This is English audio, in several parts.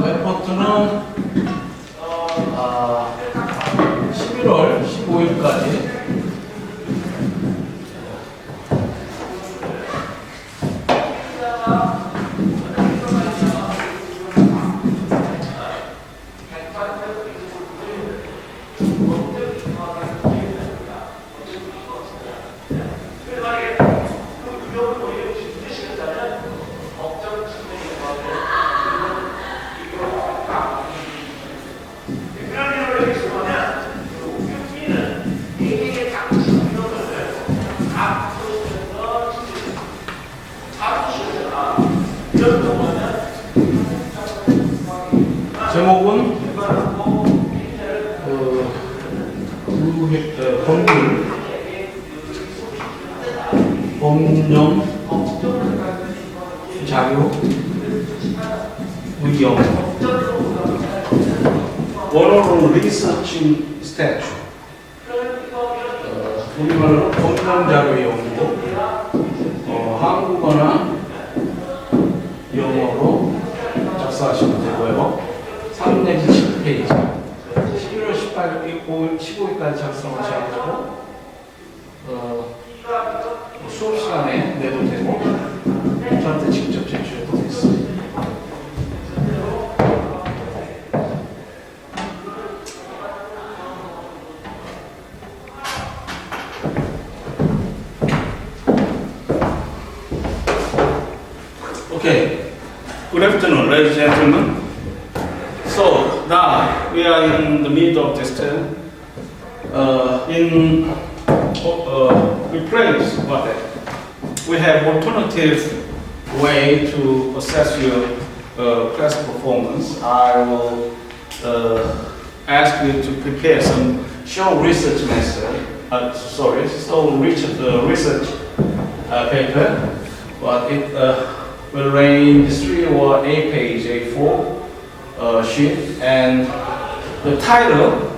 레포트는 11월 15일까지 제목은 법령 자료 위험 원어로 리서칭 스태츄 우리말로 법령 자료 연구 한국어나 영어로 작성하시면 되고요. 3 내지 10페이지 11월 15일까지 작성하셔가지고 수업 시간에 내도 되고 저한테 직접 제출해도 됐습니다. Okay. Good afternoon, ladies and gentlemen. So now we are in the middle of this term. Replace what we have alternative way to assess your class performance. I will ask you to prepare some short research method. Research paper, but it will range 3 or 8 page A4 sheet, and the title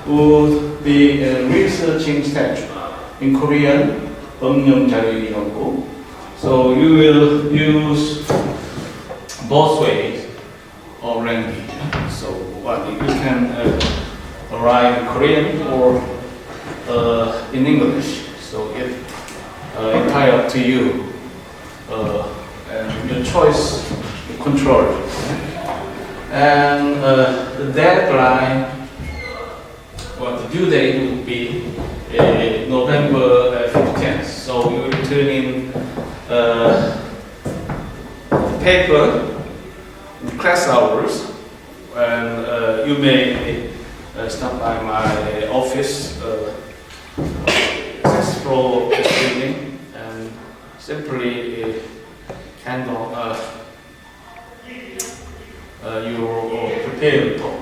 would be researching statute in Korean. 법령 자료 연구. So you will use both ways of language. So what you can write in Korean or in English. So it's entirely up to you, and your choice control. And the deadline, the due date would be November 15th. So you will turn in paper, class hours, and you may stop by my office, 6th floor this evening, and simply handle your prepared talk.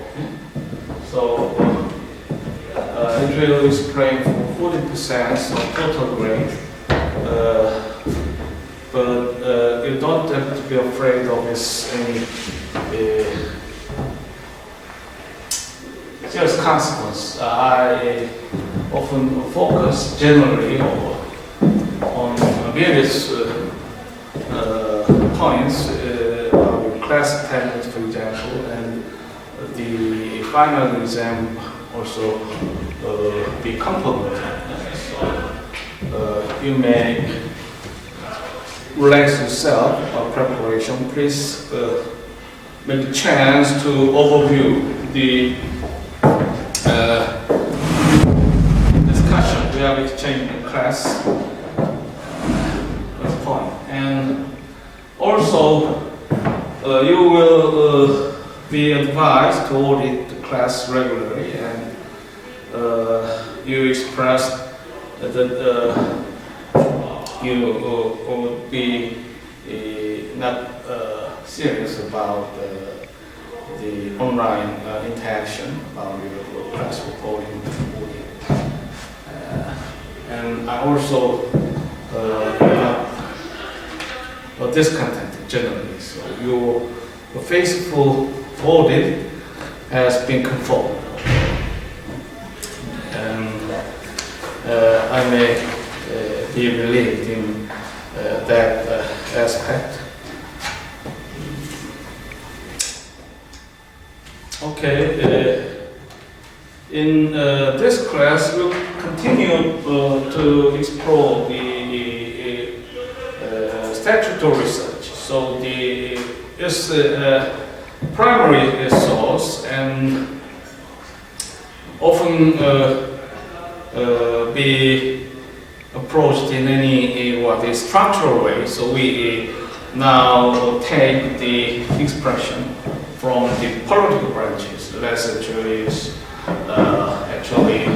So it will explain for 40% of total grade, but you don't have to be afraid of any serious consequence. I often focus generally on various points, class attendance, for example, and the final exam also be complemented. So you may relax yourself for preparation. Please make a chance to overview the discussion we are exchanging in class. That's point. And also you will be advised to audit the class regularly, and you expressed that you would be not serious about the online interaction about your class reporting. And I also discontented generally. So your faithful audit has been confirmed. I may be relieved in that aspect. Okay, in this class we'll continue to explore the statutory research. So it's primary source and often be approached in any structural way. So we now take the expression from the political branches. The legislature is actually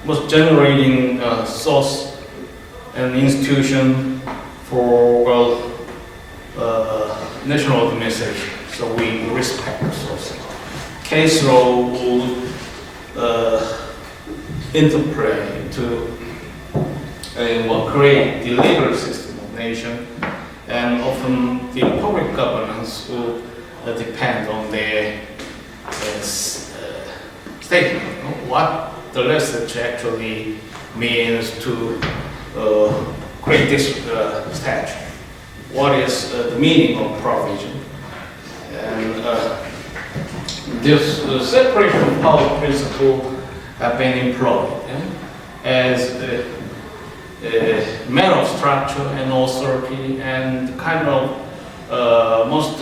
was generating source and institution for national administration. So we respect the source. Case law would interpret to create the legal system of nation, and often the public governance will depend on their statement, what the legislature actually means to create this statute. What is the meaning of provision? And this separation of power principle have been employed as a matter of structure and authority, and kind of most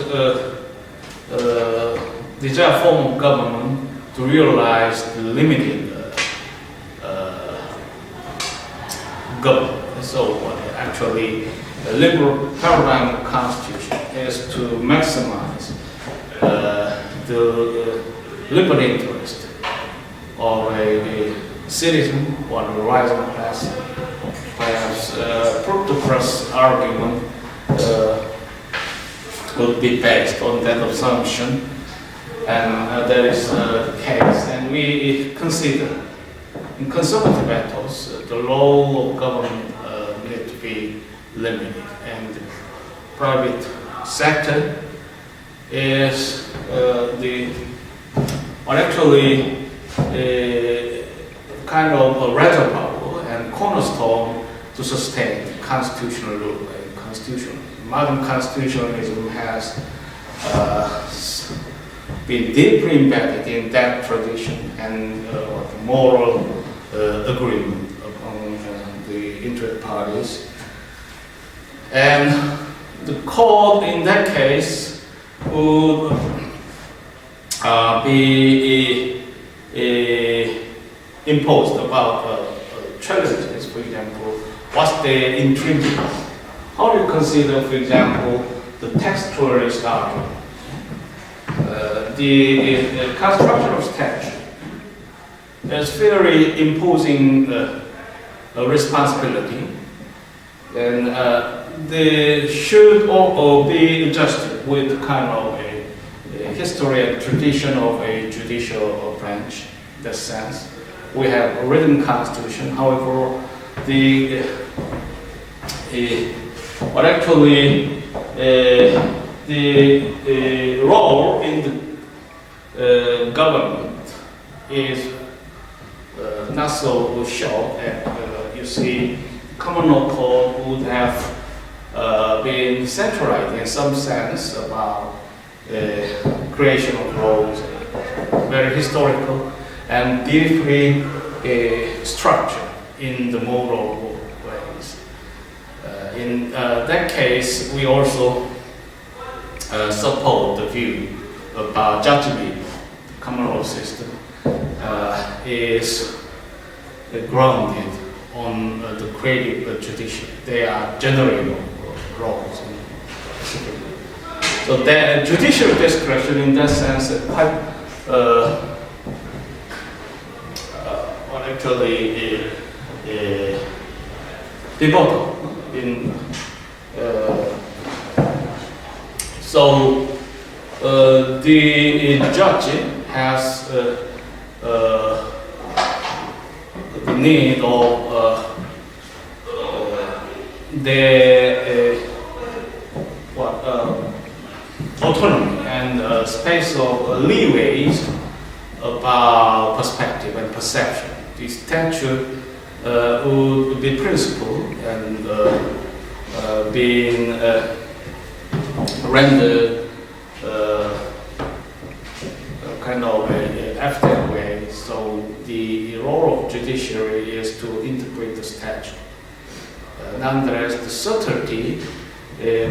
desired form of government to realize the limited government. So actually, the liberal paradigm of constitution is to maximize the liberal interest of a citizen or the rising class. Perhaps plutocrat's argument would be based on that assumption, and that is the case. And we consider in conservative methods the role of government need to be limited, and the private sector is actually a kind of a reservoir and cornerstone to sustain constitutional rule. Modern constitutionalism has been deeply embedded in that tradition and moral agreement among the interested parties. And the court in that case would be imposed about challenges. For example, what's the intrinsic? How do you consider, for example, the textualist argument? The construction of statute is very imposing a responsibility, and they should all be adjusted with kind of a history and tradition of a judicial branch. In that sense, we have a written constitution. However, the role in the government is not so sure. You see, common law code would have been centralized in some sense about creation of laws, very historical and deeply structured in the moral ways. In that case, we also support the view about judgment. The common law system is grounded on the creative judiciary. They are generating laws. So the judicial discretion, in that sense, is quite actually pivotal in. So the judge has the need of their autonomy and space of leeways about perspective and perception. The statute would be principled and being rendered kind of an effective way. So the role of judiciary is to interpret the statute. Nonetheless, the subtlety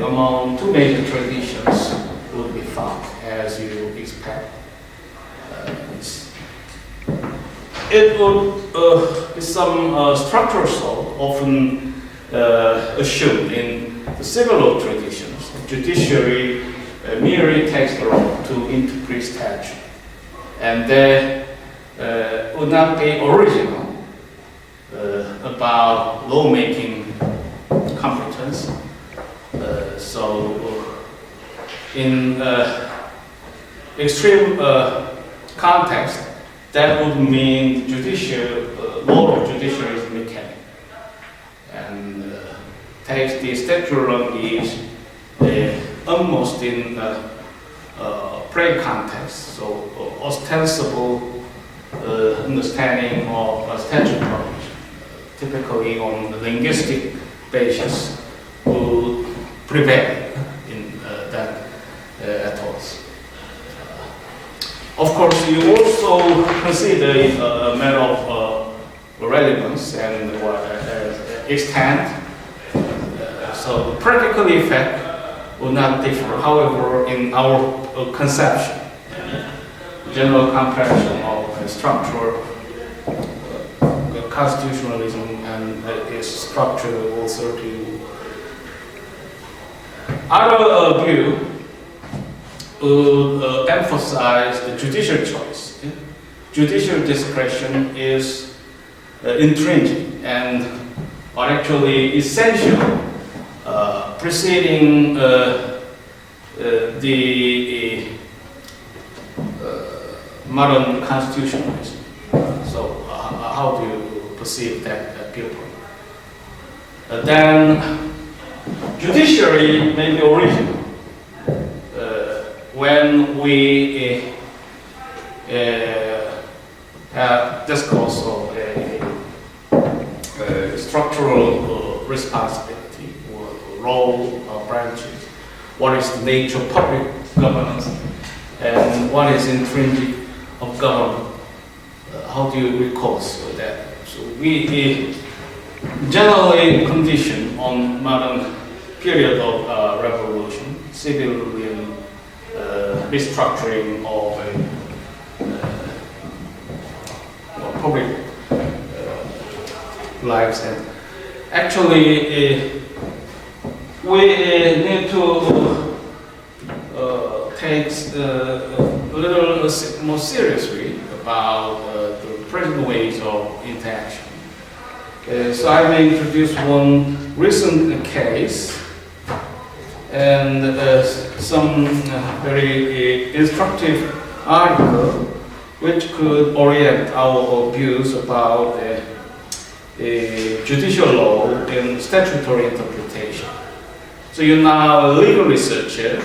among two major traditions would be found, as you expect. It would be some structural sort often assumed in the civil law traditions. The judiciary merely takes the role to interpret statute, and they would not be original about lawmaking competence. So in extreme context, that would mean law of judiciary is mechanical and takes the statutory language almost in plain context, so ostensible understanding of statutory, typically on the linguistic basis, would prevail in that ethos. Of course, you also consider it a matter of relevance and extent. So the practical effect will not differ. However, in our conception, general comparison of structural constitutionalism and its structural authority. Our view would emphasize the judicial choice. Judicial discretion is intrinsic and are actually essential preceding the modern constitutionalism. So how do you perceive that viewpoint? Then judiciary may be original when we have discourse of structural responsibility or role of branches, what is the nature of public governance, and what is intrinsic of government. How do you recourse to that? So we generally condition on modern period of revolution, civilian restructuring of public lives, and actually we need to take a little more seriously about the present ways of interaction. So I may introduce one recent case and some very instructive article which could orient our views about judicial law and statutory interpretation. So you're now a legal researcher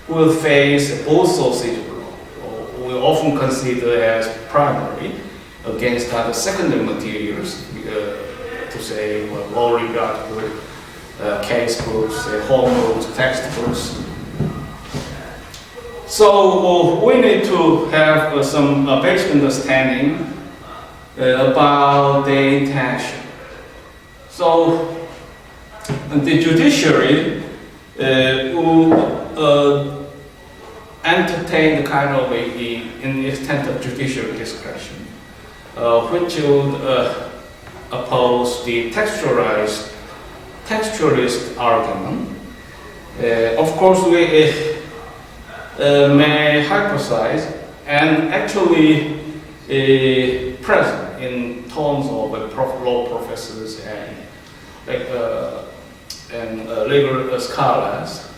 who will face both sources of law, or we often consider as primary against other secondary materials, to say law regard to case books, home books, textbooks. So we need to have some basic understanding about the intention. So the judiciary would entertain the kind of an extent of judicial discretion, which would oppose the textualist argument. Of course, we may hypothesize and actually present in tones of law professors and legal scholars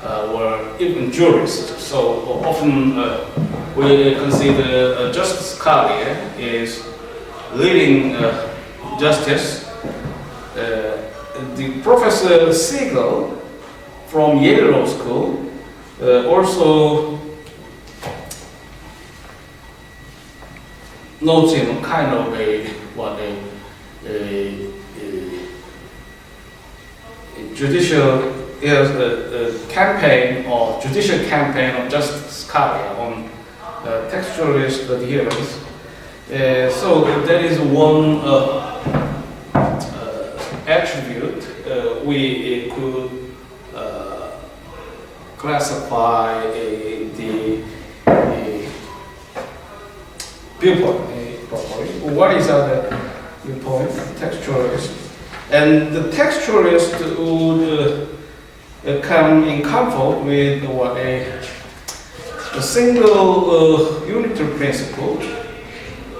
or even jurists. So often we consider Justice Scalia is leading justice. The Professor Siegel from Yale Law School also noting kind of a judicial campaign or judicial campaign of Justice Scalia on textualist adherence. So that is one attribute we could classify the viewpoint properly. What is other viewpoint? Textualist. And the textualist would come in conflict with what a single unitary principle,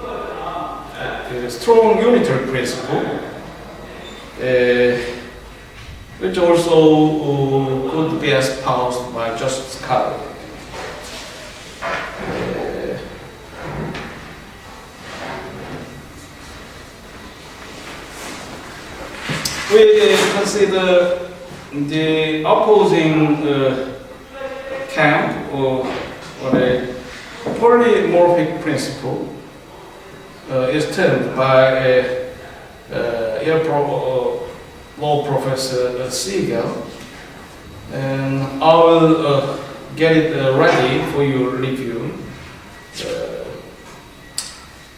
a strong unitary principle, which also could be espoused by Justice Scalia. We consider the opposing camp or a polymorphic principle is termed by law professor Siegel, and I will get it ready for your review.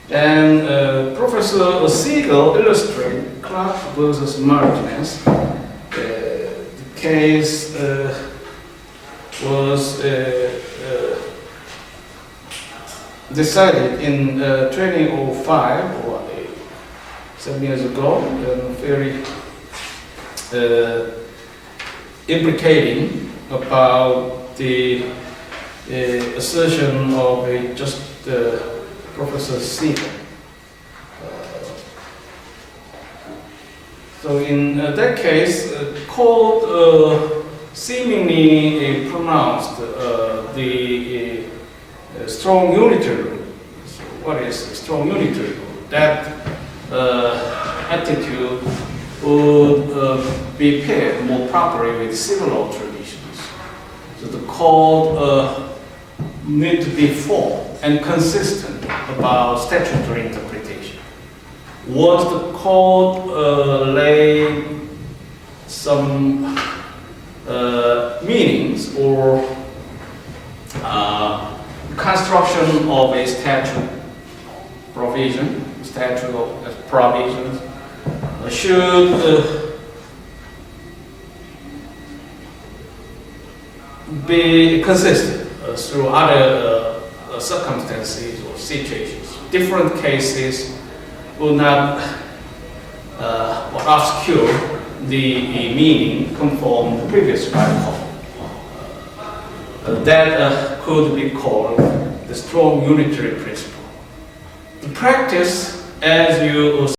And Professor Siegel illustrated Clark versus Martinez. The case was decided in 2005, or 7 years ago, and very implicating about the assertion of Professor Siegel. So in that case, court seemingly pronounced the strong unitary rule. So what is strong unitary rule? That attitude would be paired more properly with civil law traditions. So the court need to be formed and consistent about statutory interpretation. Once the court lay some meanings or construction of a statute provisions should be consistent through other circumstances or situations. Different cases will not obscure the meaning conform the previous article. That could be called the strong unitary principle. The practice, as you